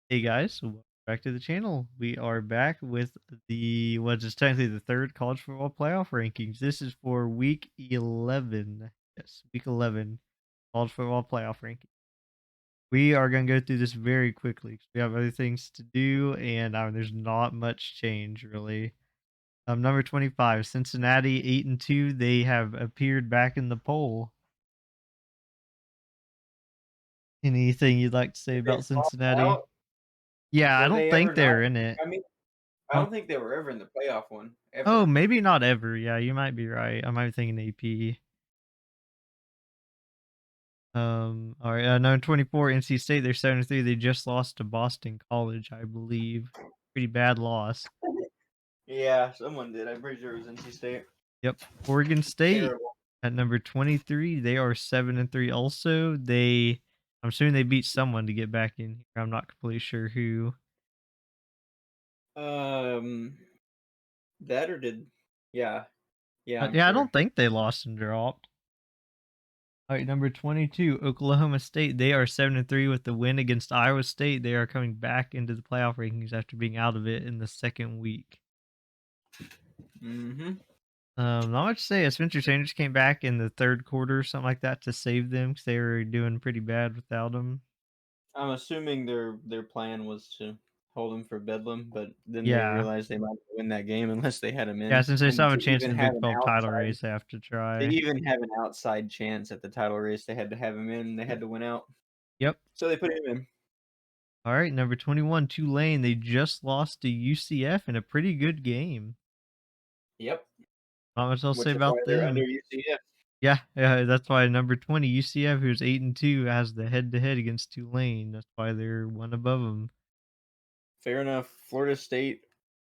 Hey guys, welcome back to the channel. We are back with what is technically the third college football playoff rankings. This is for week 11. Yes, week 11 college football playoff ranking. We are going to go through this very quickly because we have other things to do and there's not much change really. Number 25, Cincinnati 8-2. They have appeared back in the poll. Anything you'd like to say Did they about flop Cincinnati? out? Yeah, I Were don't they ever think not? they're in it. I mean, I Huh? don't think they were ever in the playoff one, Oh, ever. maybe not ever. Yeah, you might be right. I might be thinking AP. All right. Number 24, NC State. They're 7-3. They just lost to Boston College, I believe. Pretty bad loss. Yeah, someone did. I'm pretty sure it was NC State. Yep. Oregon State Terrible. at number 23. They are 7-3. Also, I'm assuming they beat someone to get back in here. I'm not completely sure who. Um, that or did? Yeah, yeah, I'm Yeah, I don't sure. think they lost and dropped. All right, number 22, Oklahoma State. They are 7-3 with the win against Iowa State. They are coming back into the playoff rankings after being out of it in the second week. Mm-hmm. Not much to say. Spencer Sanders came back in the third quarter, something like that, to save them because they were doing pretty bad without him. I'm assuming their plan was to hold him for Bedlam, but then they Yeah, realized they might not win that game unless they had him yeah. in, Since they still and have a to chance in even the have Big an 12 title outside, race, they have to to try. even have an outside chance at the title race, they had to have him in. They had to win out, Yep. so they put him in. All right, number 21, Tulane. They just lost to UCF in a pretty good game. Yep, Not much else to say which is why about they're under them. UCF. Yeah, yeah, that's why number 20 UCF, who's 8-2, has the head-to-head against Tulane. That's why they're one above them. Fair enough. Florida State.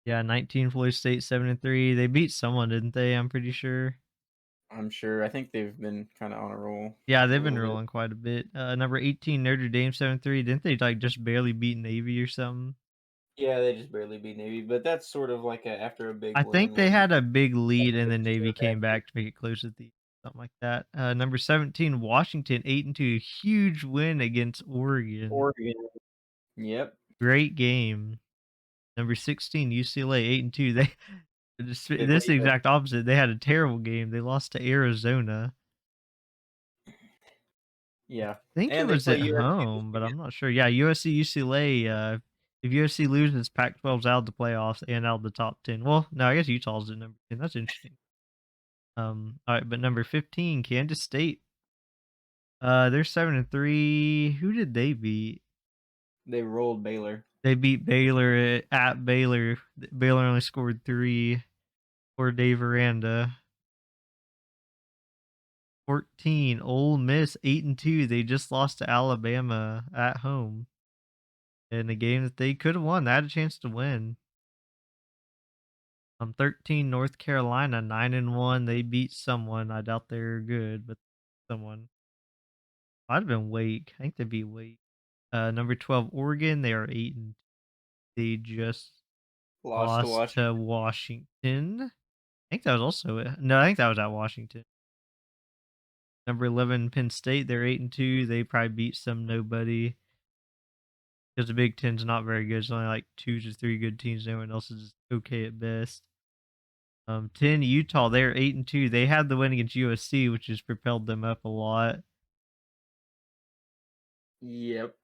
Yeah, 19 Florida State 7-3. They beat someone, didn't they? I'm pretty sure. I'm sure. I think they've been kind of on a roll Yeah, for they've a been little bit. rolling quite a bit. Number 18 Notre Dame 7-3. Didn't they like just barely beat Navy or something? Yeah, they just barely beat Navy, but that's sort of like after a big I think win they where you had a big lead and then just go Navy back came to back to make it close at the something like that. Number 17 Washington 8-2. Huge win against Oregon. Oregon. Yep, Great game. Number 16, UCLA 8-2. They this they is played. the exact opposite. They had a terrible game. They lost to Arizona. Yeah, I think it and they was play at USC this home, but I'm weekend. not sure. Yeah, USC UCLA. If USC loses, Pac-12's out of the playoffs and out of the top 10. Well, no, I guess Utah's at number 10. That's interesting. All right, but number 15, Kansas State. They're 7-3. Who did they beat? They rolled Baylor. They beat Baylor at Baylor. Baylor only scored 3 for Dave Aranda. 14, Ole Miss 8-2. They just lost to Alabama at home in a game that they could have won. They had a chance to win. 13, North Carolina 9-1. They beat someone. I doubt they're good, but someone. Might have been Wake. I think they beat Wake. Number 12, Oregon. They are 8-2. They just Lost to lost to Washington. Washington. I think that was also it. No, I think that was at Washington. Number 11, Penn State. They're 8-2. They probably beat some nobody. Because the Big Ten's not very good. It's only like 2 to 3 good teams. Everyone else is okay at best. 10, Utah. They're 8-2. They had the win against USC, which has propelled them up a lot. Yep.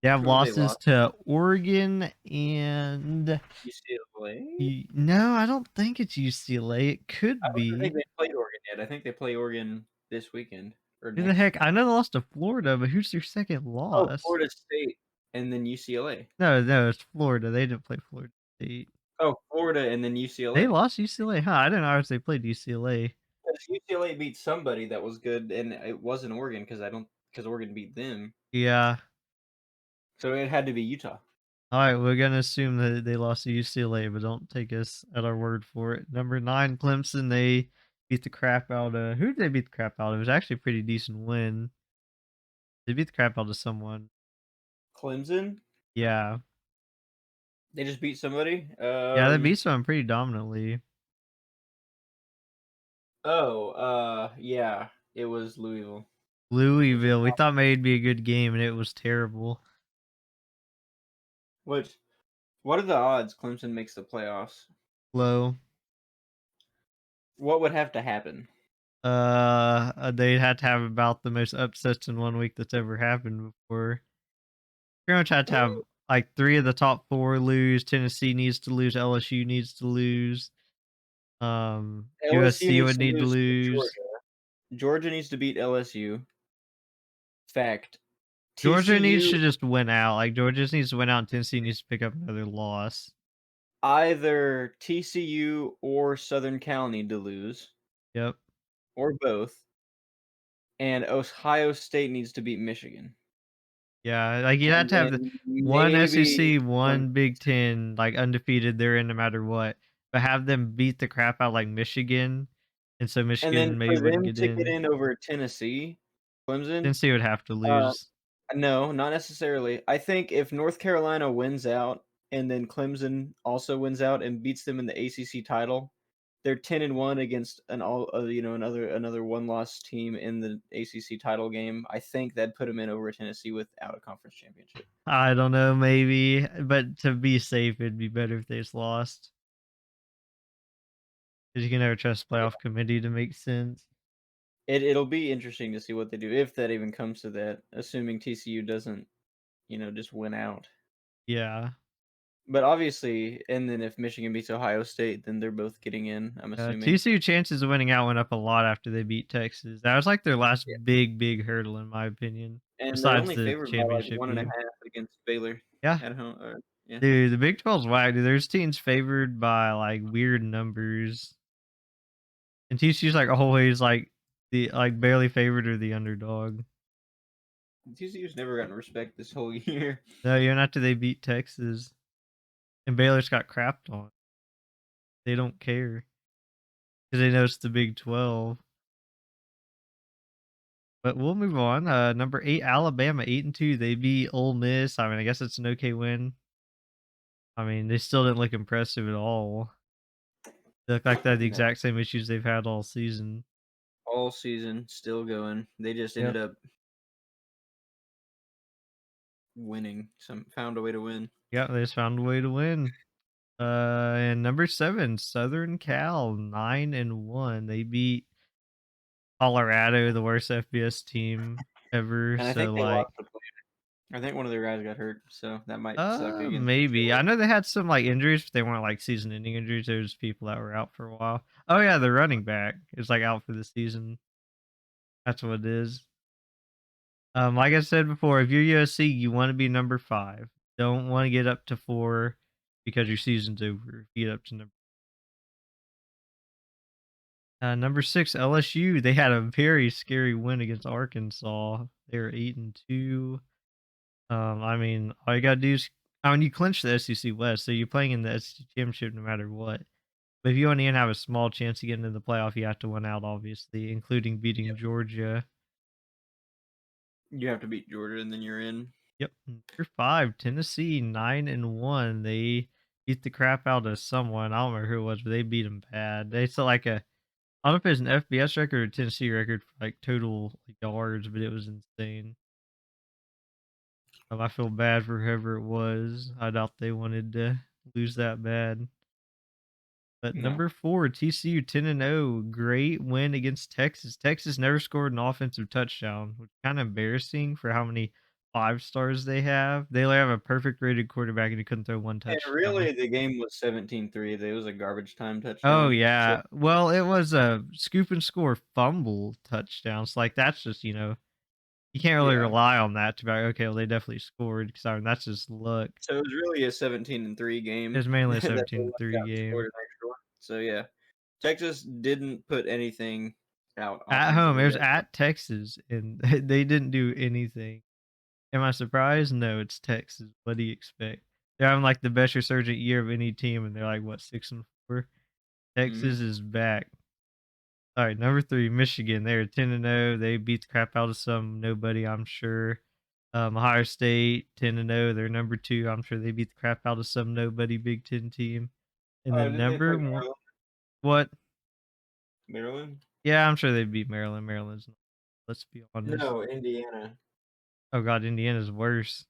They have Who did they losses lost? to Oregon and UCLA. no, I don't think it's UCLA. It I could don't think be. they played Oregon yet. I think they play Oregon this weekend or Who the next. heck? I know they lost to Florida, but who's their second Oh, loss? Florida State and then UCLA. No, no, it's Florida. They didn't play Florida State. Oh, Florida and then They UCLA. lost UCLA, huh? I didn't know they played UCLA. Because UCLA beat somebody that was good, and it wasn't Oregon because Oregon beat them, Yeah. so it had to be Utah. All right, we're gonna assume that they lost to UCLA, but don't take us at our word for it. Number 9, Clemson. They beat the crap out of who did they beat the crap out of? It was actually a pretty decent win. They beat the crap out of someone. Clemson, Yeah, they just beat somebody. yeah, they beat someone pretty dominantly. Yeah, it was Louisville, which is Louisville. We thought maybe it'd be a good game, and it was terrible. Which what are the odds Clemson makes the playoffs? Low. What would have to happen? They had to have about the most upsets in 1 week that's ever happened before. Pretty much had to have like 3 of the top 4 lose. Tennessee needs to lose. LSU needs to lose. LSU USC needs would to need to lose to lose. Georgia. Georgia needs to beat LSU. Fact. Georgia needs TCU to just win out. Like Georgia just needs to win out, and Tennessee needs to pick up another loss. either TCU or Southern Cal need to lose, Yep. or both, and Ohio State needs to beat Michigan. Yeah, like you had And to have the then one maybe SEC, one. one Big Ten, like undefeated. They're in no matter what. But have them beat the crap out like Michigan, and so And then Michigan maybe for wouldn't them get to get in. in over Tennessee, Clemson, Tennessee would have to uh, lose. no, not necessarily. I think if North Carolina wins out and then Clemson also wins out and beats them in the ACC title, they're 10-1 against an all another one-loss team in the ACC title game. I think that'd put them in over Tennessee without a conference championship. I don't know, maybe, but to be safe, it'd be better if they just lost. Because you can never trust Yeah. playoff committee to make sense. It'll be interesting to see what they do if that even comes to that, assuming TCU doesn't, just win out. Yeah. But obviously, and then if Michigan beats Ohio State, then they're both getting in, I'm assuming. TCU chances of winning out went up a lot after they beat Texas. That was like their last Yeah. big hurdle, in my opinion, And they're besides only the favored by like championship one and a game. half against Baylor Yeah. at home. Yeah. Dude, the Big 12's whack, dude. There's teams favored by like weird numbers. And TCU's like always like the like barely favored or the underdog. TCU's never gotten respect this whole year. No, even after they beat Texas. And Baylor's got crapped on. They don't care. Because they know it's the Big 12. But we'll move on. Number 8, Alabama, 8-2. They beat Ole Miss. I mean, I guess it's an okay win. I mean, they still didn't look impressive at all. They look like they had the No. exact same issues they've had all season. All season, still going. They just ended Yep. up winning. Found a way to win. Yep, they just found a way to win. And number 7, Southern Cal, 9-1. They beat Colorado, the worst FBS team ever. And I think So they like, lost the play. I think one of their guys got hurt, so that might suck against maybe. UCLA. I know they had some like injuries, but they weren't like season-ending injuries. There was people that were out for a while. Oh yeah, the running back is like out for the season. That's what it is. Like I said before, if you're USC, you want to be number 5. Don't want to get up to 4 because your season's over. If you get up to number 6, LSU. They had a very scary win against Arkansas. They were 8-2. I mean, all you gotta do is, I mean, you clinch the SEC West, so you're playing in the SEC championship no matter what. But if you want to even have a small chance to get into the playoff, you have to win out, obviously, including beating Yep. Georgia. You have to beat Georgia, and then you're in. Yep. Number 5, Tennessee, 9-1. They beat the crap out of someone. I don't remember who it was, but they beat them bad. They still like a, I don't know if it's an FBS record or Tennessee record for like total yards, but it was insane. I feel bad for whoever it was. I doubt they wanted to lose that bad. But No. number 4, TCU, 10-0. Great win against Texas. Texas never scored an offensive touchdown, which is kind of embarrassing for how many 5 stars they have. They only have a perfect rated quarterback and he couldn't throw one And touchdown. really, the game was 17-3. It was a garbage time Oh touchdown. So yeah. Well, it was a scoop and score fumble touchdown. So like that's just, you can't really yeah. rely on that to be like, okay, well they definitely scored because I mean that's just luck. So it was really a 17-3 It game was mainly a that they left 17-3 out and scored game. an extra one. So yeah, Texas didn't put anything out At home, it offensively was that game. at Texas, and they didn't do anything. Am I surprised? No, it's Texas. What do you expect? They're having like the best resurgent year of any team, and they're like what 6-4. Mhm. Texas is back. All right, number 3, Michigan. They're 10-0. They beat the crap out of some nobody, I'm sure. Ohio State 10-0. They're number 2. I'm sure they beat the crap out of some nobody Big Ten team. And then Didn't they play number 1, Maryland? what? Maryland? Yeah, I'm sure they beat Maryland. Maryland's not, let's be honest. No, Indiana. Oh god, Indiana's worse.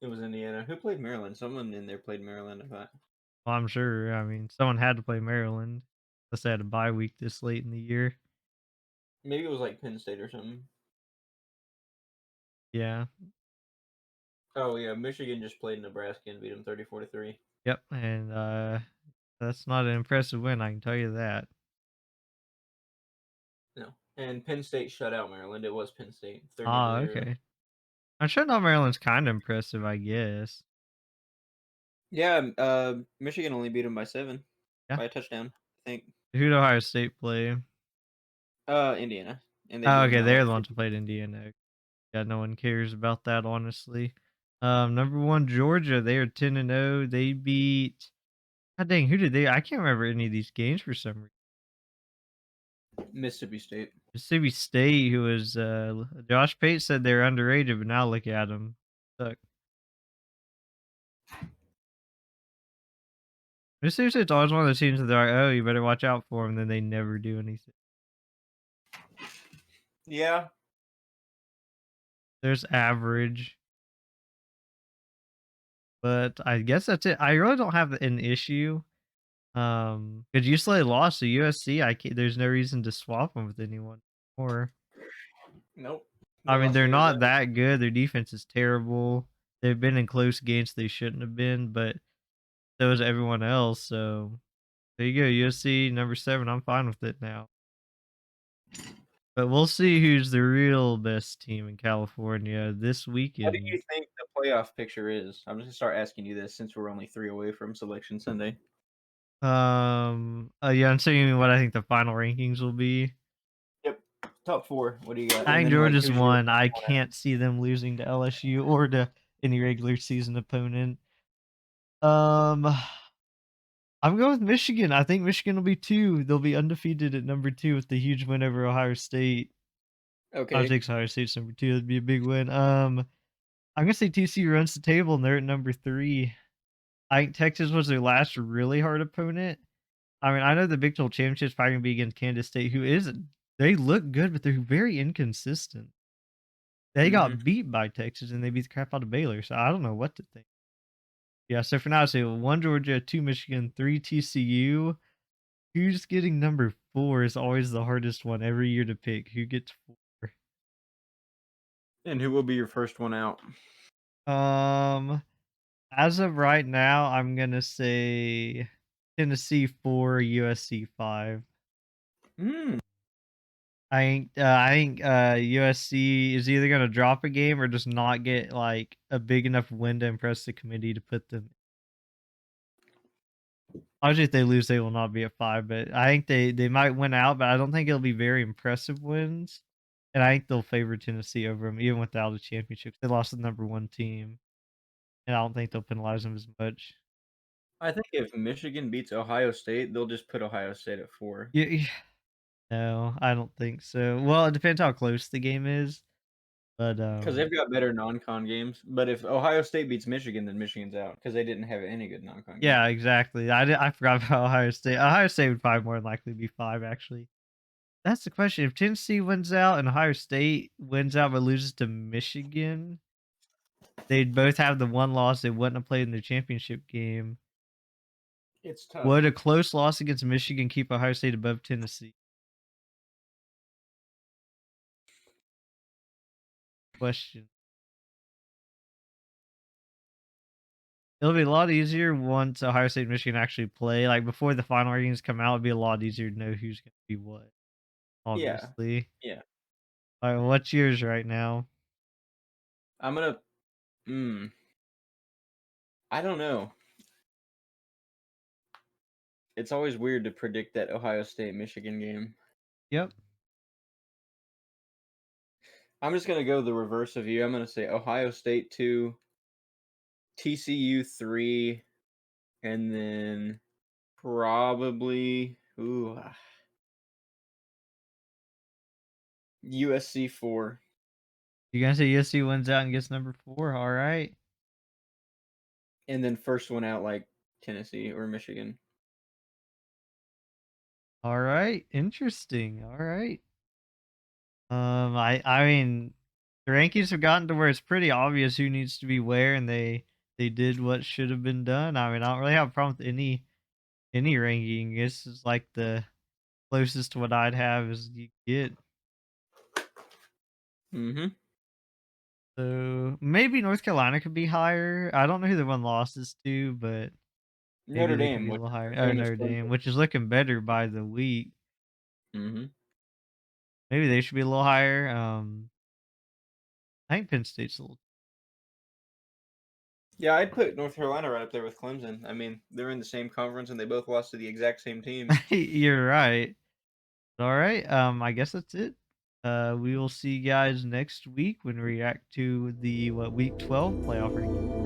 It was Indiana. Who played Maryland? Someone in there played Maryland, I thought. Well, I'm sure. I mean, someone had to play Maryland. Unless they had a bye week this late in the year. Maybe it was like Penn State or something. Yeah. Oh yeah, Michigan just played Nebraska and beat them 34-3. Yep. And that's not an impressive win, I can tell you that. No. And Penn State shut out Maryland. It was Penn State, 30 to Ah, 0. okay. I'm sure not Maryland's kind of impressive, I guess. Yeah, Michigan only beat them by 7 Yeah. by a touchdown, I think. Who'd Ohio State play? Indiana, and they beat Oh, them okay. by They're like the ones who 50. played Indiana. Yeah, no one cares about that, honestly. Number one, Georgia. They are 10-0. They beat. God dang, who did they? I can't remember any of these games for some reason. Mississippi State. Mississippi State, who was Josh Pate said they're underrated, but now look at them. Suck. Mississippi State's always one of those teams that they're like, oh, you better watch out for them. Then they never do anything. Yeah. There's average, but I guess that's it. I really don't have an issue. Because UCLA lost to USC. I can't, there's no reason to swap them with anyone. Or Nope. They I mean, lost to they're not Arizona. that good. Their defense is terrible. They've been in close games they shouldn't have been, but so is everyone else. So there you go, USC number 7. I'm fine with it now. But we'll see who's the real best team in California this What do weekend. you think the playoff picture is? I'm just gonna start asking you this since we're only 3 away from Selection Sunday. Yeah, I'm saying what I think the final rankings will be. Yep. Top 4. What do you got? I And think then like Georgia's who's your won. I one out? can't see them losing to LSU or to any regular season opponent. Um, I'm going with Michigan. I think Michigan will be 2. They'll be undefeated at number 2 with the huge win over Ohio State. I Okay. think Ohio State's number 2. That'd be a big win. I'm gonna say TCU runs the table and they're at number 3. I think Texas was their last really hard opponent. I mean, I know the Big 12 championship's probably gonna be against Kansas State, who is they look good, but they're very inconsistent. They Mhm. got beat by Texas and they beat the crap out of Baylor, so I don't know what to think. Yeah, so for now, I say 1 Georgia, 2 Michigan, 3 TCU. Who's getting number 4 is always the hardest one every year to pick. Who gets 4? And who will be your first one out? Um, as of right now, I'm gonna say Tennessee 4, USC 5. Mm. I think USC is either gonna drop a game or just not get like a big enough win to impress the committee to put them. Obviously, if they lose, they will not be at 5, but I think they might win out, but I don't think it'll be very impressive wins. And I think they'll favor Tennessee over them even without a championship. They lost the number 1 team, and I don't think they'll penalize them as much. I think if Michigan beats Ohio State, they'll just put Ohio State at 4. Yeah, no, I don't think so. Well, it depends how close the game is, but, Because they've got better non-con games. But if Ohio State beats Michigan, then Michigan's out because they didn't have any good non-con yeah, games. exactly. I forgot about Ohio State. Ohio State would probably more than likely be 5, actually. That's the question. If Tennessee wins out and Ohio State wins out but loses to Michigan, they'd both have the 1 loss they wouldn't have played in the championship game. It's tough. Would a close loss against Michigan keep Ohio State above Tennessee? Question. It'll be a lot easier once Ohio State and Michigan actually play. Like before the final rankings come out, it'd be a lot easier to know who's gonna be what, Yeah. obviously. Yeah. Alright, what's yours right now? I'm gonna. Mm, I don't know. It's always weird to predict that Ohio State Michigan game. Yep. I'm just gonna go the reverse of you. I'm gonna say Ohio State 2, TCU 3, and then probably USC 4, You gonna say USC wins out and gets number 4? Alright. and then first one out like Tennessee or Michigan. Alright. Interesting. Alright. I mean The rankings have gotten to where it's pretty obvious who needs to be where, and they did what should have been done. I mean, I don't really have a problem with any ranking. This is like the closest to what I'd have as you get. Mhm. So maybe North Carolina could be higher. I don't know who the one losses to, but maybe Notre they could Dame, be a which little is higher. the Oh, same as Notre Dame, Clemson. which is looking better by the week. Mhm. Maybe they should be a little higher. I think Penn State's a little. Yeah, I'd put North Carolina right up there with Clemson. I mean, they're in the same conference and they both lost to the exact same teams. You're right. All right. I guess that's it. We will see you guys next week when we react to the week 12 playoff ranking.